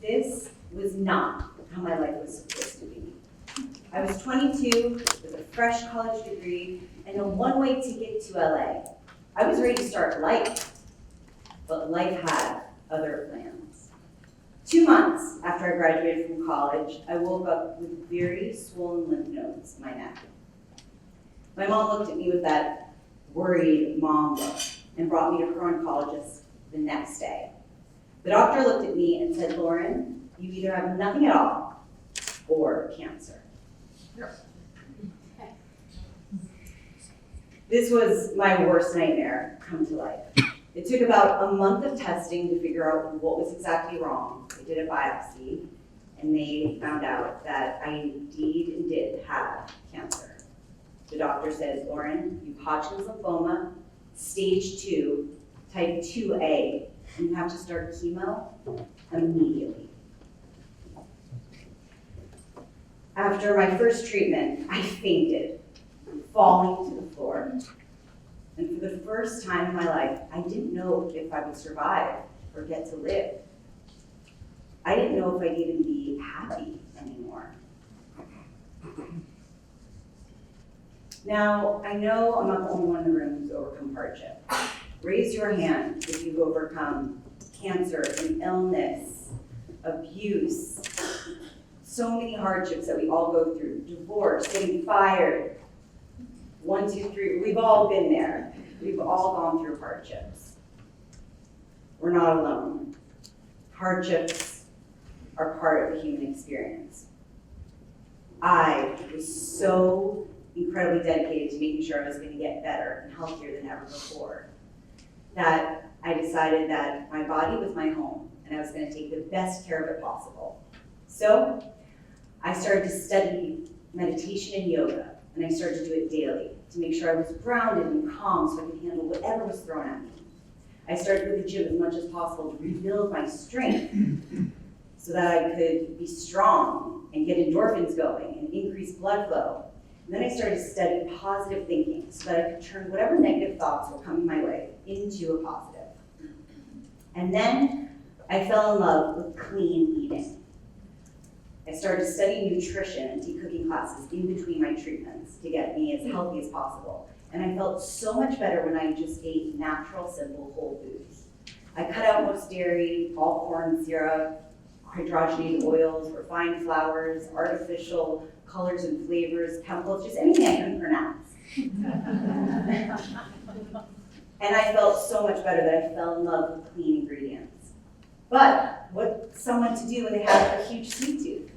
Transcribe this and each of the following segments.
This was not how my life was supposed to be. I was 22 with a fresh college degree and a one-way ticket to LA. I was ready to start life, but life had other plans. 2 months after I graduated from college, I woke up with very swollen lymph nodes in my neck. My mom looked at me with that worried mom look and brought me to her oncologist the next day. The doctor looked at me and said, "Loren, you either have nothing at all or cancer." This was my worst nightmare come to life. It took about a month of testing to figure out what was exactly wrong. They did a biopsy, and they found out that I indeed did have cancer. The doctor says, "Loren, you have Hodgkin's lymphoma, stage 2, type 2A, and you have to start chemo immediately." After my first treatment, I fainted, falling to the floor. And for the first time in my life, I didn't know if I would survive or get to live. I didn't know if I'd even be happy anymore. Now, I know I'm not the only one in the room who's overcome hardship. Raise your hand if you've overcome cancer, an illness, abuse, so many hardships that we all go through, divorce, getting fired. 1, 2, 3, we've all been there. We've all gone through hardships. We're not alone. Hardships are part of the human experience. I was so incredibly dedicated to making sure I was going to get better and healthier than ever before that I decided that my body was my home and I was going to take the best care of it possible. So I started to study meditation and yoga, and I started to do it daily to make sure I was grounded and calm so I could handle whatever was thrown at me. I started with the gym as much as possible to rebuild my strength so that I could be strong and get endorphins going and increase blood flow. And then I started to study positive thinking so that I could turn whatever negative thoughts were coming my way into a positive. And then I fell in love with clean eating. I started studying nutrition and take cooking classes in between my treatments to get me as healthy as possible. And I felt so much better when I just ate natural, simple, whole foods. I cut out most dairy, all corn syrup, hydrogenated oils, refined flours, artificial colors and flavors, chemicals, just anything I couldn't pronounce. And I felt so much better that I fell in love with clean ingredients. But what's someone to do when they have a huge sweet tooth?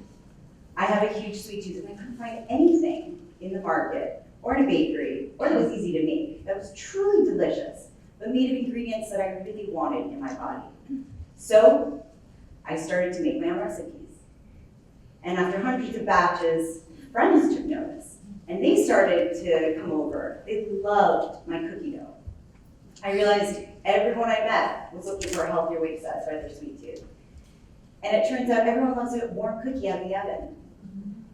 I have a huge sweet tooth, and I couldn't find anything in the market or in a bakery or that was easy to make that was truly delicious, but made of ingredients that I really wanted in my body. So I started to make my own recipes. And after hundreds of batches, friends took notice, and they started to come over. They loved my cookie dough. I realized everyone I met was looking for a healthier way to satisfy their sweet tooth. And it turns out everyone loves a warm cookie out of the oven.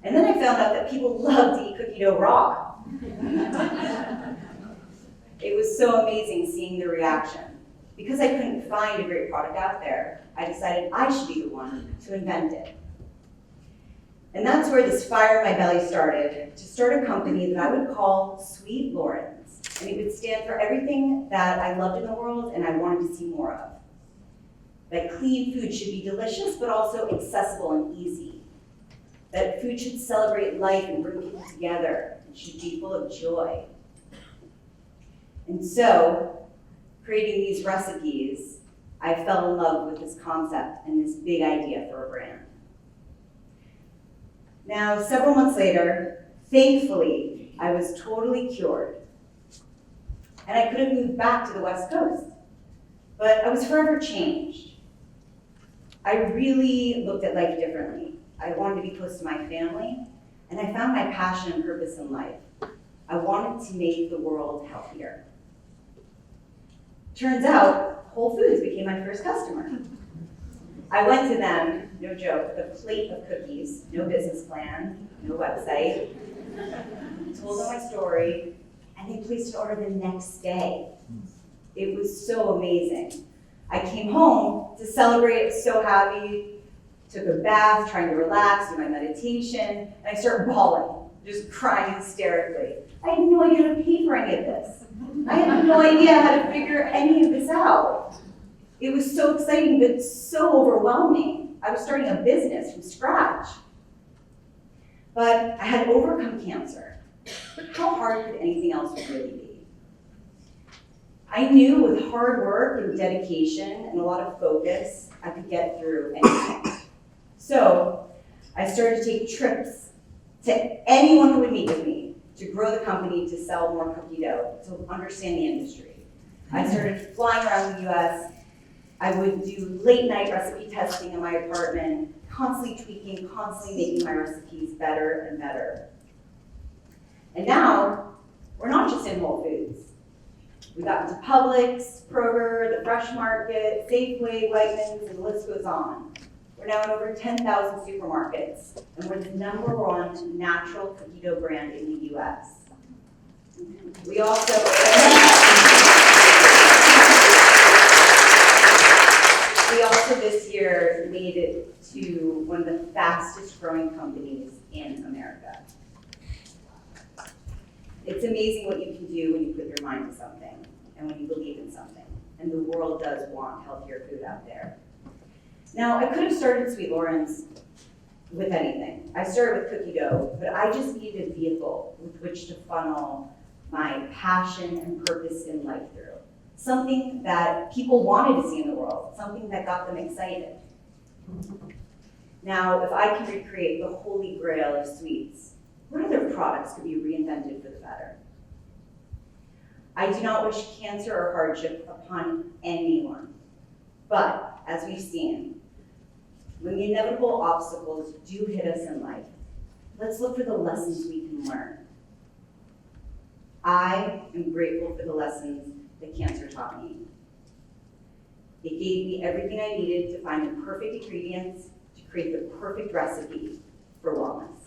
And then I found out that people love to eat cookie dough raw. It was so amazing seeing the reaction. Because I couldn't find a great product out there, I decided I should be the one to invent it. And that's where this fire in my belly started, to start a company that I would call Sweet Loren. And it would stand for everything that I loved in the world and I wanted to see more of. That clean food should be delicious, but also accessible and easy. That food should celebrate life and bring people together and should be full of joy. And so, creating these recipes, I fell in love with this concept and this big idea for a brand. Now, several months later, thankfully, I was totally cured. And I could have moved back to the West Coast, but I was forever changed. I really looked at life differently. I wanted to be close to my family, and I found my passion and purpose in life. I wanted to make the world healthier. Turns out, Whole Foods became my first customer. I went to them, no joke, with a plate of cookies, no business plan, no website, told them my story, and they placed an order the next day. It was so amazing. I came home to celebrate, so happy, took a bath, trying to relax, do my meditation, and I started bawling, just crying hysterically. I had no idea how to pay for any of this. I had no idea how to figure any of this out. It was so exciting, but so overwhelming. I was starting a business from scratch. But I had overcome cancer. How hard could anything else really be? I knew with hard work and dedication and a lot of focus, I could get through anything. So I started to take trips to anyone who would meet with me to grow the company, to sell more cookie dough, to understand the industry. I started flying around the US. I would do late night recipe testing in my apartment, constantly tweaking, constantly making my recipes better and better. And now, we're not just in Whole Foods. We got into Publix, Kroger, the Fresh Market, Safeway, Wegmans, and the list goes on. We're now in over 10,000 supermarkets, and we're the #1 natural cookie dough brand in the US. We also this year made it to one of the fastest growing companies in America. It's amazing what you can do when you put your mind to something and when you believe in something. And the world does want healthier food out there. Now, I could have started Sweet Loren's with anything. I started with cookie dough, but I just needed a vehicle with which to funnel my passion and purpose in life through. Something that people wanted to see in the world, something that got them excited. Now, if I can recreate the holy grail of sweets, what other products could be reinvented for the better? I do not wish cancer or hardship upon anyone, but as we've seen, when the inevitable obstacles do hit us in life, let's look for the lessons we can learn. I am grateful for the lessons that cancer taught me. It gave me everything I needed to find the perfect ingredients to create the perfect recipe for wellness.